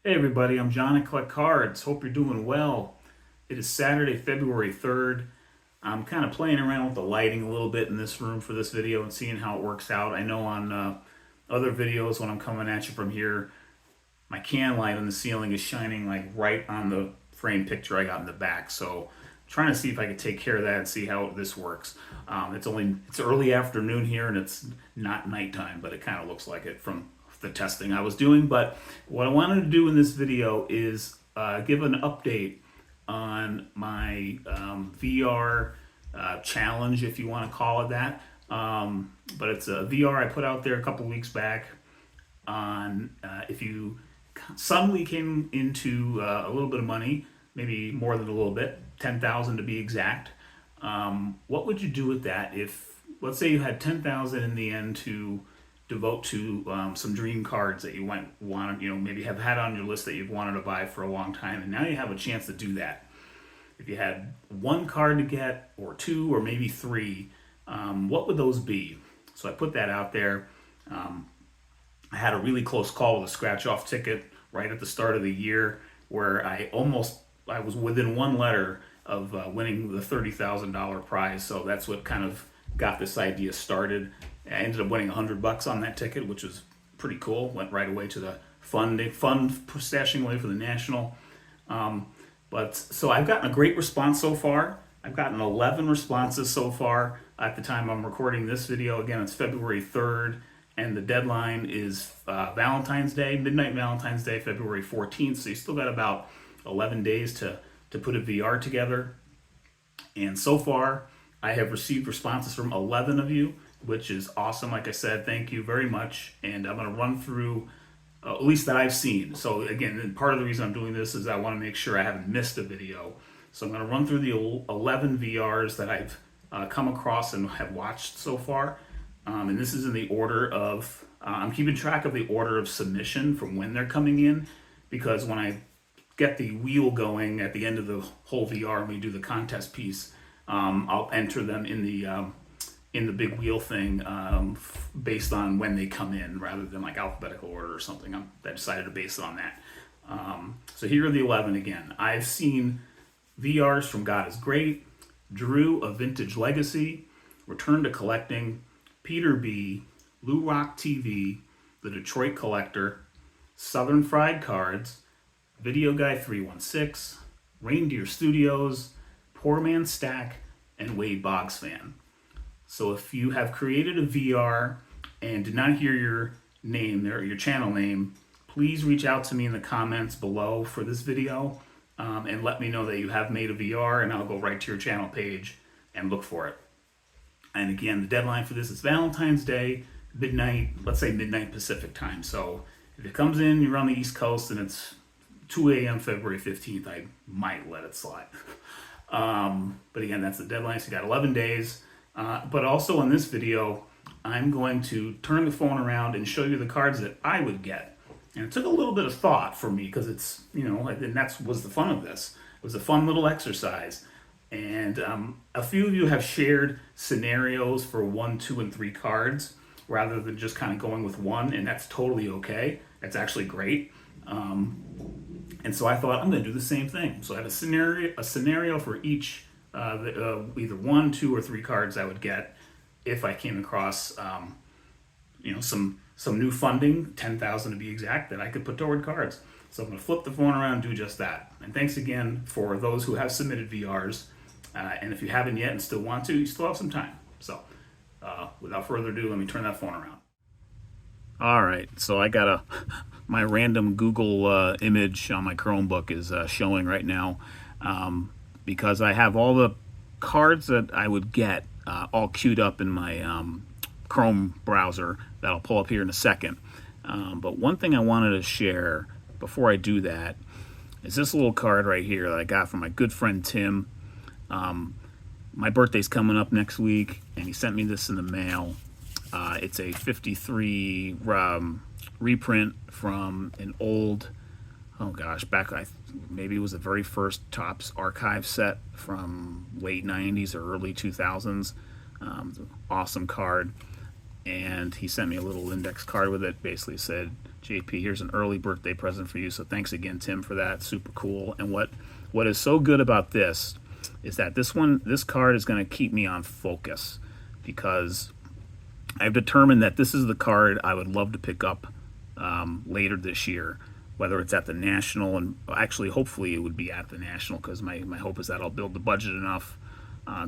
Hey everybody, I'm John. I collect cards. Hope you're doing well. It is Saturday, February 3rd. I'm kind of playing around with the lighting a little bit in this room for this video and seeing how it works out. I know on other videos when I'm coming at you from here, my can light on the ceiling is shining like right on the frame picture I got in the back. So trying to see if I can take care of that and see how this works. It's early afternoon here and it's not nighttime, but it kind of looks like it from the testing I was doing. But what I wanted to do in this video is give an update on my VR challenge, if you want to call it that. But it's a VR I put out there a couple weeks back on if you suddenly came into a little bit of money, maybe more than a little bit, 10,000 to be exact. What would you do with that if, let's say, you had 10,000 in the end to devote to some dream cards that you wanted, maybe have had on your list that you've wanted to buy for a long time, and now you have a chance to do that. If you had one card to get, or two, or maybe three, what would those be? So I put that out there. I had a really close call with a scratch-off ticket right at the start of the year where I was within one letter of winning the $30,000 prize. So that's what kind of got this idea started. I ended up winning $100 on that ticket, which was pretty cool. Went right away to the fund stashing away for the national. So I've gotten a great response so far. I've gotten 11 responses so far at the time I'm recording this video. Again, it's February 3rd, and the deadline is Valentine's Day, midnight Valentine's Day, February 14th. So you still got about 11 days to put a VR together. And so far, I have received responses from 11 of you, which is awesome. Like I said, thank you very much. And I'm going to run through, at least that I've seen. So again, part of the reason I'm doing this is I want to make sure I haven't missed a video. So I'm going to run through the 11 VRs that I've come across and have watched so far. And this is in the order of, I'm keeping track of the order of submission from when they're coming in, because when I get the wheel going at the end of the whole VR and we do the contest piece, I'll enter them in the big wheel thing based on when they come in, rather than like alphabetical order or something. I decided to base it on that. So here are the 11 again. I've seen VRs from God is Great, Drew, A Vintage Legacy, Return to Collecting, Peter B, Lou Rock TV, The Detroit Collector, Southern Fried Cards, Video Guy 316, Reindeer Studios, Poor Man Stack, and Wade Boggs Fan. So if you have created a VR and did not hear your name there, your channel name, please reach out to me in the comments below for this video and let me know that you have made a VR, and I'll go right to your channel page and look for it. And again, the deadline for this is Valentine's Day, midnight, let's say midnight Pacific time. So if it comes in, you're on the East Coast and it's 2 a.m. February 15th, I might let it slide. But again, that's the deadline, so you got 11 days. But also in this video, I'm going to turn the phone around and show you the cards that I would get. And it took a little bit of thought for me, because it's, and that was the fun of this. It was a fun little exercise. And a few of you have shared scenarios for 1, 2, and 3 cards, rather than just kind of going with one, and that's totally okay. That's actually great. And so I thought I'm going to do the same thing. So I have a scenario for each, either 1, 2, or 3 cards I would get if I came across, some new funding, 10,000 to be exact, that I could put toward cards. So I'm going to flip the phone around and do just that. And thanks again for those who have submitted VRs. And if you haven't yet and still want to, you still have some time. So without further ado, let me turn that phone around. All right, so I got my random Google image on my Chromebook is showing right now, because I have all the cards that I would get all queued up in my Chrome browser that I'll pull up here in a second. But one thing I wanted to share before I do that is this little card right here that I got from my good friend Tim. My birthday's coming up next week, and he sent me this in the mail. It's a 53 reprint from an old, maybe it was the very first Topps archive set from late 90s or early 2000s. Awesome card. And he sent me a little index card with it. Basically said, JP, here's an early birthday present for you. So thanks again, Tim, for that. Super cool. And what is so good about this is that this card is going to keep me on focus, because I've determined that this is the card I would love to pick up later this year, whether it's at the National, and actually hopefully it would be at the National, because my hope is that I'll build the budget enough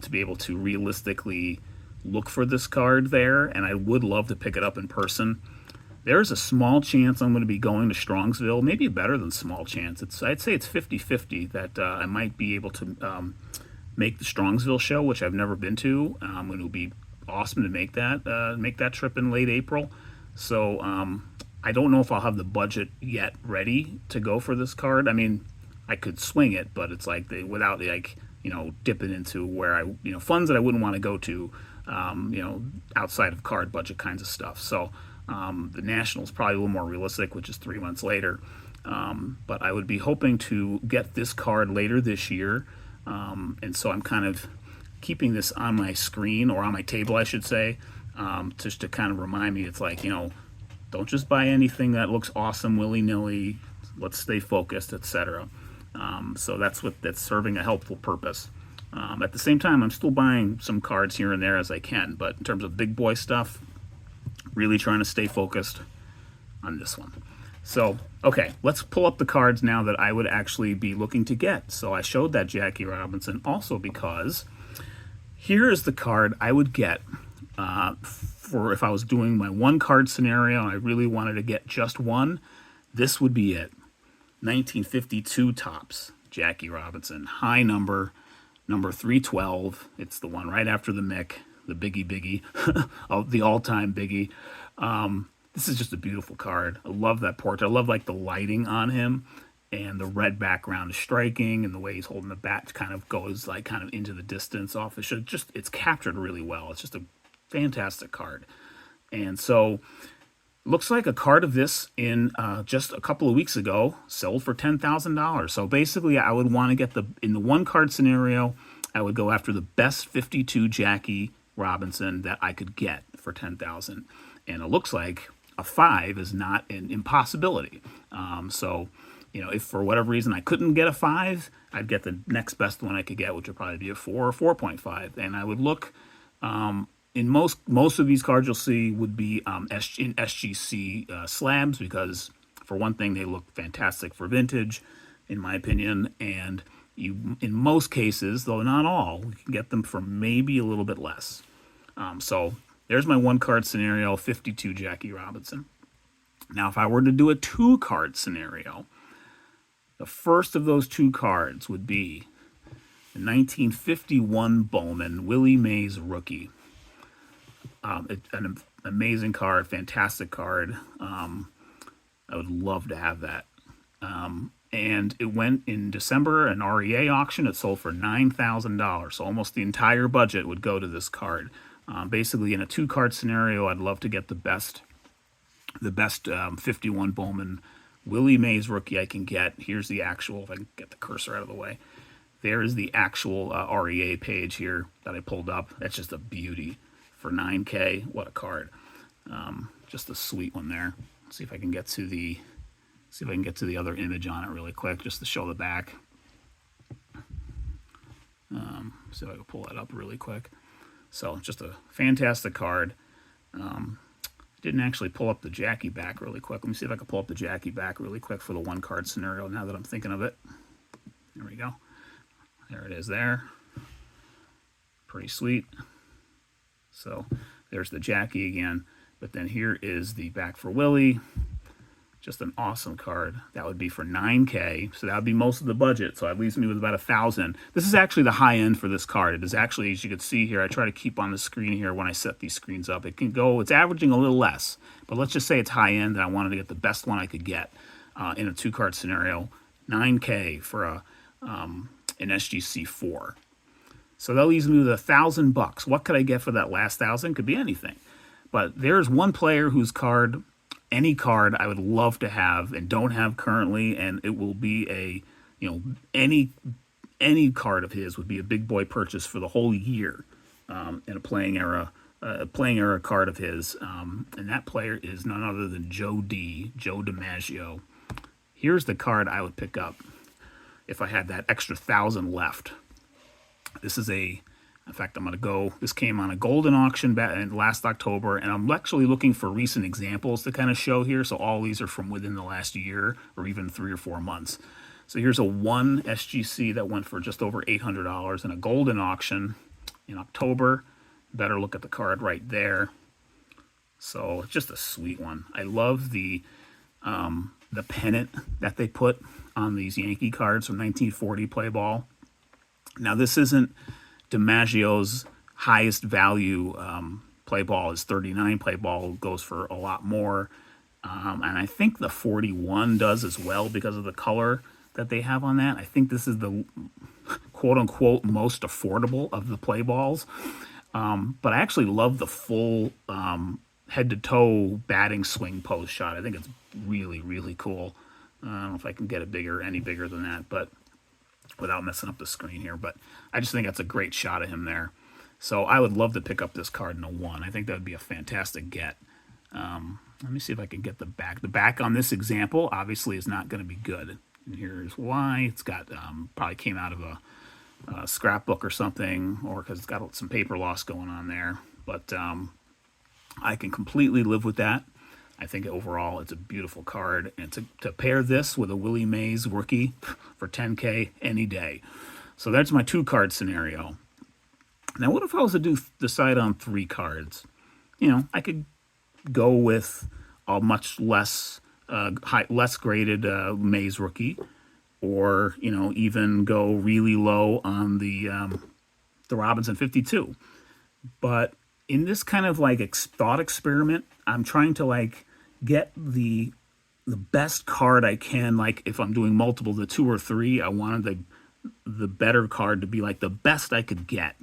to be able to realistically look for this card there, and I would love to pick it up in person. There's a small chance I'm going to be going to Strongsville, maybe a better than small chance. I'd say it's 50-50 that I might be able to make the Strongsville show, which I've never been to, and it would be awesome to make that trip in late April. So I don't know if I'll have the budget yet ready to go for this card. I mean, I could swing it, but it's like without dipping into where funds that I wouldn't want to go to, outside of card budget kinds of stuff. So the National is probably a little more realistic, which is 3 months later. But I would be hoping to get this card later this year. And so I'm kind of keeping this on my screen, or on my table, I should say, just to kind of remind me. It's like, don't just buy anything that looks awesome willy-nilly. Let's stay focused, etc. So that's serving a helpful purpose. At the same time, I'm still buying some cards here and there as I can, but in terms of big boy stuff, really trying to stay focused on this one. So, okay, let's pull up the cards now that I would actually be looking to get. So I showed that Jackie Robinson also because here is the card I would get for if I was doing my one card scenario and I really wanted to get just one. This would be it. 1952 Topps, Jackie Robinson, high number 312. It's the one right after the Mick, the biggie, the all-time biggie. This is just a beautiful card. I love that portrait. I love like the lighting on him, and the red background is striking, and the way he's holding the bat kind of goes like kind of into the distance off the show. It's captured really well. It's just a fantastic card. And so looks like a card of this in just a couple of weeks ago sold for $10,000. So basically I would want to get in the one card scenario, I would go after the best 52 Jackie Robinson that I could get for $10,000. And it looks like a 5 is not an impossibility. So, if for whatever reason I couldn't get a 5, I'd get the next best one I could get, which would probably be a 4 or 4.5. And I would look, in most of these cards you'll see would be in SGC slabs, because for one thing, they look fantastic for vintage, in my opinion. And in most cases, though not all, you can get them for maybe a little bit less. So there's my one card scenario, 52 Jackie Robinson. Now, if I were to do a 2 card scenario, the first of those 2 cards would be the 1951 Bowman, Willie Mays rookie. An amazing card, fantastic card. I would love to have that. And it went in December, an REA auction. It sold for $9,000. So almost the entire budget would go to this card. Basically, in a 2 card scenario, I'd love to get the best 51 Bowman Willie Mays rookie I can get. Here's the actual, if I can get the cursor out of the way. There is the actual REA page here that I pulled up. That's just a beauty for $9K. What a card! Just a sweet one there. Let's see if I can get to the other image on it really quick, just to show the back. See if I can pull that up really quick. So just a fantastic card. Didn't actually pull up the Jackie back really quick. Let me see if I can pull up the Jackie back really quick for the one card scenario now that I'm thinking of it. There we go. There it is there. Pretty sweet. So there's the Jackie again. But then here is the back for Willie. Just an awesome card. That would be for $9K. So that would be most of the budget. So that leaves me with about $1,000. This is actually the high end for this card. It is actually, as you can see here, I try to keep on the screen here when I set these screens up. It can go, it's averaging a little less. But let's just say it's high end, and I wanted to get the best one I could get in a 2 card scenario. $9K for an SGC 4. So that leaves me with $1,000. What could I get for that last 1,000? Could be anything. But there's one player whose card, any card, I would love to have and don't have currently, and it will be any card of his would be a big boy purchase for the whole year in a playing era playing era card of his, and that player is none other than Joe DiMaggio. Here's the card I would pick up if I had that extra 1,000 left. This is in fact, I'm going to go, this came on a golden auction last October, and I'm actually looking for recent examples to kind of show here. So all these are from within the last year or even 3 or 4 months. So here's a 1 SGC that went for just over $800 in a golden auction in October. Better look at the card right there. So it's just a sweet one. I love the pennant that they put on these Yankee cards from 1940 play ball. Now this isn't DiMaggio's highest value play ball. His 39 play ball goes for a lot more. And I think the 41 does as well because of the color that they have on that. I think this is the quote-unquote most affordable of the play balls. But I actually love the full head-to-toe batting swing pose shot. I think it's really, really cool. I don't know if I can get it any bigger than that, but without messing up the screen here. But I just think that's a great shot of him there. So I would love to pick up this card in a 1. I think that would be a fantastic get. Let me see if I can get the back. The back on this example obviously is not going to be good. And here's why. It's got probably came out of a scrapbook or something, or because it's got some paper loss going on there. But I can completely live with that. I think overall it's a beautiful card. And to pair this with a Willie Mays rookie for $10K any day. So that's my 2-card scenario. Now what if I was to decide on 3 cards? You know, I could go with a much less less graded Mays rookie, or you know, even go really low on the Robinson 52. But in this kind of like thought experiment, I'm trying to like get the best card I can. Like if I'm doing multiple, the 2 or 3, I wanted the better card to be like the best I could get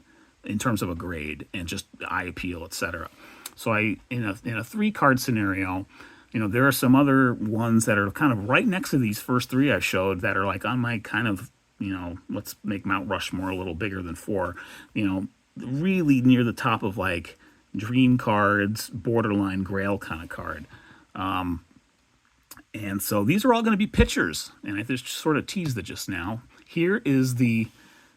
in terms of a grade and just eye appeal, etc. So in a 3-card scenario, you know, there are some other ones that are kind of right next to these first 3 I showed that are like on my kind of, you know, let's make Mount Rushmore a little bigger than 4, you know, really near the top of like dream cards, borderline grail kind of card. And so these are all going to be pitchers, and I just sort of teased it just now. Here is the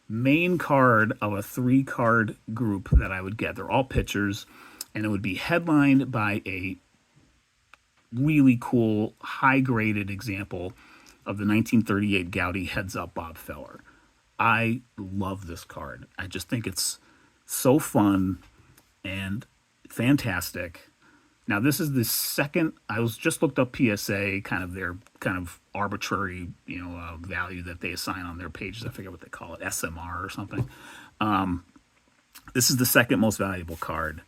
main card of a 3-card group that I would get. They're all pitchers, and it would be headlined by a really cool, high-graded example of the 1938 Gaudy Heads Up Bob Feller. I love this card. I just think it's so fun and fantastic. Now, this is the second, I was just looked up PSA, kind of their kind of arbitrary, you know, value that they assign on their pages. I forget what they call it, SMR or something. This is the second most valuable card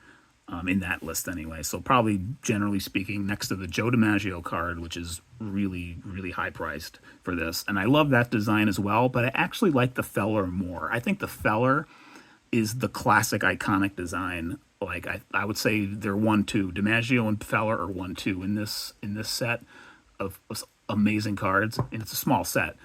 in that list anyway. So probably, generally speaking, next to the Joe DiMaggio card, which is really, really high priced for this. And I love that design as well, but I actually like the Feller more. I think the Feller is the classic iconic design. Like I would say they're 1-2. DiMaggio and Feller are 1-2 in this set of amazing cards, and it's a small set.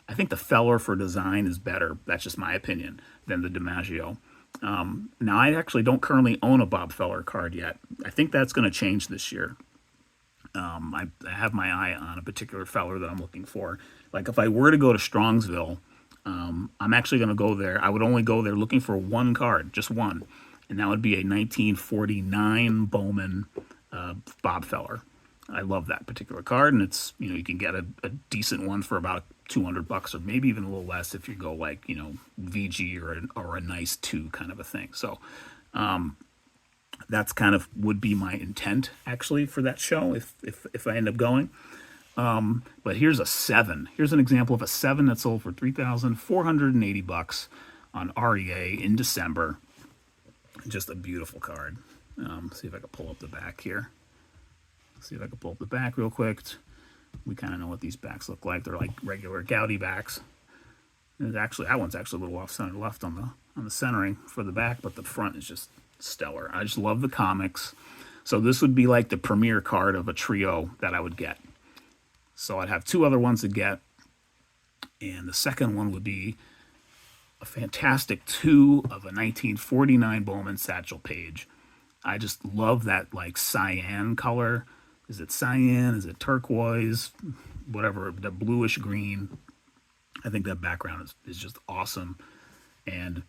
I think the Feller for design is better. That's just my opinion than the DiMaggio. Now I actually don't currently own a Bob Feller card yet. I think that's going to change this year. I have my eye on a particular Feller that I'm looking for. Like if I were to go to Strongsville, I'm actually going to go there. I would only go there looking for 1 card, just 1. And that would be a 1949 Bowman Bob Feller. I love that particular card, and it's, you know, you can get a decent one for about $200 or maybe even a little less if you go like, you know, VG or a nice 2 kind of a thing. So that's kind of would be my intent actually for that show if I end up going. But here's a 7. Here's an example of a 7 that sold for $3,480 on REA in December. Just a beautiful card. See if I can pull up the back here. See if I can pull up the back real quick. We kind of know what these backs look like. They're like regular Gaudy backs. And actually, that one's actually a little off center left on the centering for the back, but the front is just stellar. I just love the comics. So this would be like the premier card of a trio that I would get. So I'd have 2 other ones to get, and the second one would be a fantastic 2 of a 1949 Bowman Satchel Paige. I just love that like cyan color. Is it cyan? Is it turquoise? Whatever, the bluish green. I think that background is just awesome. And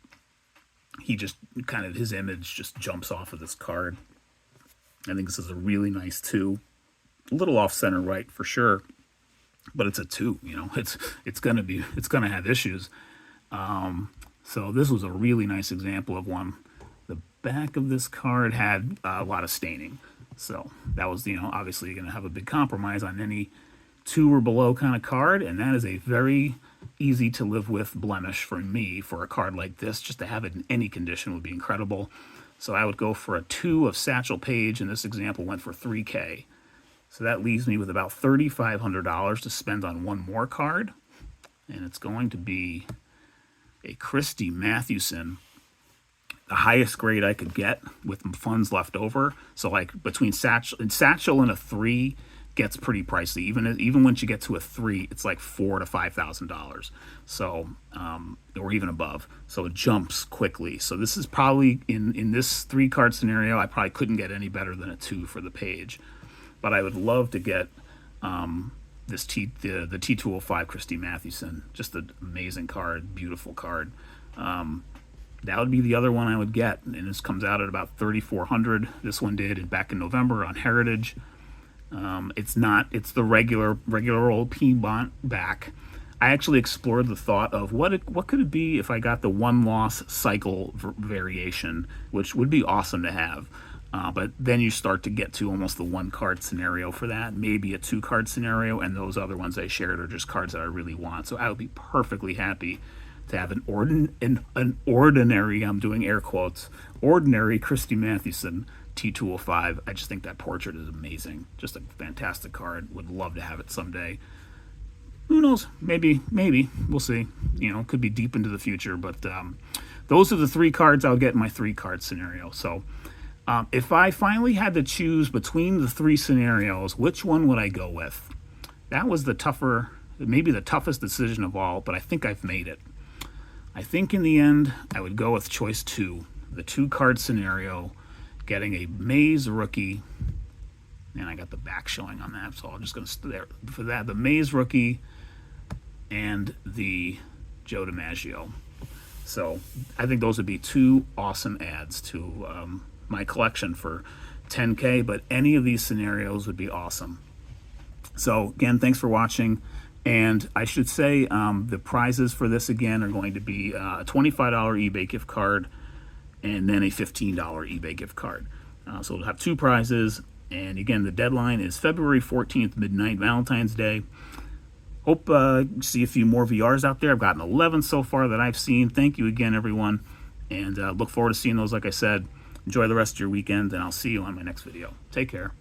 he just kind of, his image just jumps off of this card. I think this is a really nice 2. A little off center right for sure, but it's a 2. You know, it's gonna have issues. So this was a really nice example of one. The back of this card had a lot of staining, so that was, you know, obviously you're gonna have a big compromise on any 2 or below kind of card, and that is a very easy to live with blemish for me for a card like this. Just to have it in any condition would be incredible. So I would go for a 2 of Satchel Paige, and this example went for $3K. So that leaves me with about $3,500 to spend on one more card, and it's going to be a Christy Mathewson, the highest grade I could get with funds left over. So like between Satchel and a 3 gets pretty pricey. Even once you get to a 3, it's like $4,000 to $5,000. So or even above. So it jumps quickly. So this is probably in this 3 card scenario, I probably couldn't get any better than a 2 for the Page. But I would love to get the T205 Christy Mathewson. Just an amazing card, beautiful card. That would be the other one I would get, and this comes out at about $3,400. This one did back in November on Heritage. It's the regular old Piedmont back. I actually explored the thought of what could it be if I got the 1-loss cycle variation, which would be awesome to have. But then you start to get to almost the 1-card scenario for that, maybe a 2-card scenario, and those other ones I shared are just cards that I really want. So I would be perfectly happy to have an ordinary, I'm doing air quotes, ordinary Christy Mathewson T205. I just think that portrait is amazing. Just a fantastic card. Would love to have it someday. Who knows? Maybe. We'll see. You know, it could be deep into the future. But those are the 3 cards I'll get in my 3-card scenario. So if I finally had to choose between the 3 scenarios, which one would I go with? That was maybe the toughest decision of all, but I think I've made it. I think in the end, I would go with choice 2, the 2-card scenario, getting a Mays rookie, and I got the back showing on that, so I'm just going to stay there for that. The Mays rookie and the Joe DiMaggio. So I think those would be 2 awesome adds to my collection for $10K, but any of these scenarios would be awesome. So again, thanks for watching. And I should say the prizes for this again are going to be a $25 eBay gift card and then a $15 eBay gift card. So we'll have 2 prizes. And again, the deadline is February 14th, midnight, Valentine's Day. Hope see a few more VRs out there. I've gotten 11 so far that I've seen. Thank you again, everyone. And look forward to seeing those, like I said. Enjoy the rest of your weekend, and I'll see you on my next video. Take care.